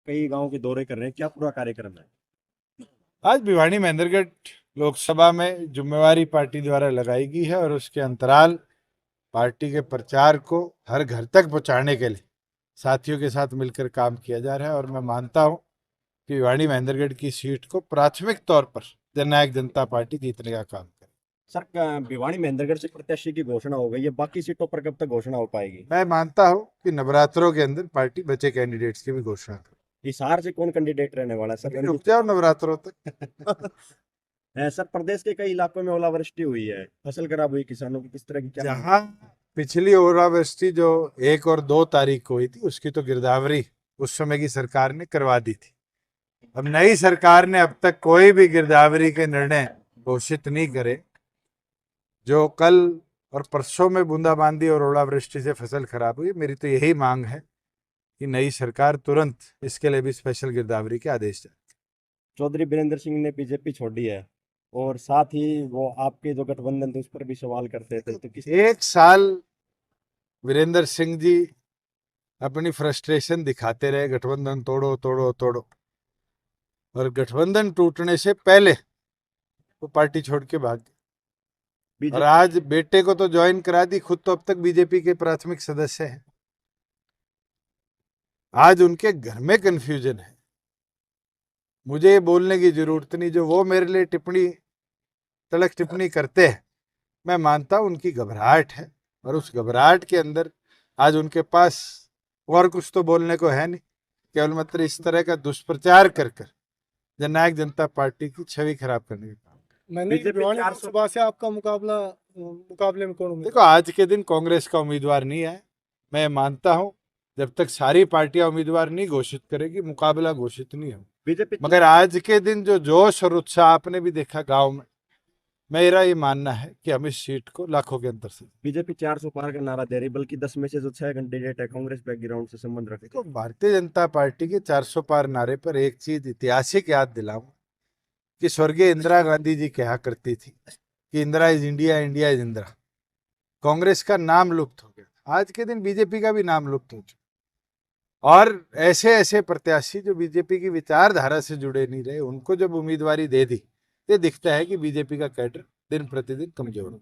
कई गांव के दौरे कर रहे हैं, क्या पूरा कार्यक्रम है? आज भिवानी महेंद्रगढ़ लोकसभा में जिम्मेवारी पार्टी द्वारा लगाई गई है और उसके अंतराल पार्टी के प्रचार को हर घर तक पहुंचाने के लिए साथियों के साथ मिलकर काम किया जा रहा है। और मैं मानता हूं कि भिवानी महेंद्रगढ़ की सीट को प्राथमिक तौर पर जननायक जनता पार्टी जीतने का काम करे। सर, भिवानी महेंद्रगढ़ से प्रत्याशी की घोषणा हो गई है, बाकी सीटों पर कब तक घोषणा हो पाएगी? मैं मानता हूं कि नवरात्रों के अंदर पार्टी बचे कैंडिडेट्स की भी घोषणा करे। हिसार से कौन कैंडिडेट रहने वाला है सर? रुक जाओ नवरात्रों तक। सर, प्रदेश के कई इलाकों में ओलावृष्टि हुई है, फसल खराब हुई, किसानों की किस तरह की क्या जहां पिछली ओलावृष्टि जो 1 और 2 तारीख को हुई थी उसकी तो गिरदावरी उस समय की सरकार ने करवा दी थी। अब नई सरकार ने अब तक कोई भी गिरदावरी के निर्णय घोषित नहीं करे। जो कल और परसों में बूंदाबांदी और ओलावृष्टि से फसल खराब हुई, मेरी तो यही मांग है कि नई सरकार तुरंत इसके लिए भी स्पेशल गिरदावरी के आदेश जारी। चौधरी बीरेंद्र सिंह ने बीजेपी छोड़ी है और साथ ही वो आपके जो गठबंधन थे उस पर भी सवाल करते थे, तो किस 1 साल वीरेंद्र सिंह जी अपनी फ्रस्ट्रेशन दिखाते रहे, गठबंधन तोड़ो तोड़ो तोड़ो, और गठबंधन टूटने से पहले वो पार्टी छोड़ के भाग गए। और बीजेपी आज बेटे को तो ज्वाइन करा दी, खुद तो अब तक बीजेपी के प्राथमिक सदस्य हैं। आज उनके घर में कंफ्यूजन है। मुझे ये बोलने की जरूरत नहीं, जो वो मेरे लिए तलक टिप्पणी करते हैं, मैं मानता हूं उनकी घबराहट है। और उस घबराहट के अंदर आज उनके पास और कुछ तो बोलने को है नहीं, केवल मात्र इस तरह का दुष्प्रचार कर जननायक जनता पार्टी की छवि खराब करने का काम। मैंने भिवानी लोकसभा से आपका मुकाबले में कौन उम्मीदवार? देखो, आज के दिन कांग्रेस का उम्मीदवार नहीं है। मैं मानता हूं जब तक सारी पार्टियां उम्मीदवार नहीं घोषित करेगी, मुकाबला घोषित नहीं हो। बीजेपी मगर आज के दिन जो जोश और उत्साह आपने भी देखा गांव में, मेरा ये मानना है कि हम इस सीट को लाखों के अंतर से। बीजेपी 400 पार का नारा दे रही, बल्कि 10 में से जो 6 कैंडिडेट है कांग्रेस बैकग्राउंड से संबंध रखते देखो, भारतीय जनता पार्टी के 400 पार नारे पर एक चीज ऐतिहासिक याद दिलाऊं कि स्वर्गीय इंदिरा गांधी जी कहा करती थी कि Indira is India, India is Indira. Congress का नाम लुप्त हो गया, आज के दिन बीजेपी का भी नाम लुप्त हो चुका। और ऐसे ऐसे प्रत्याशी जो बीजेपी की विचारधारा से जुड़े नहीं रहे, उनको जब उम्मीदवारी दे दी, ये दिखता है कि बीजेपी का कैडर दिन प्रतिदिन कमजोर हो।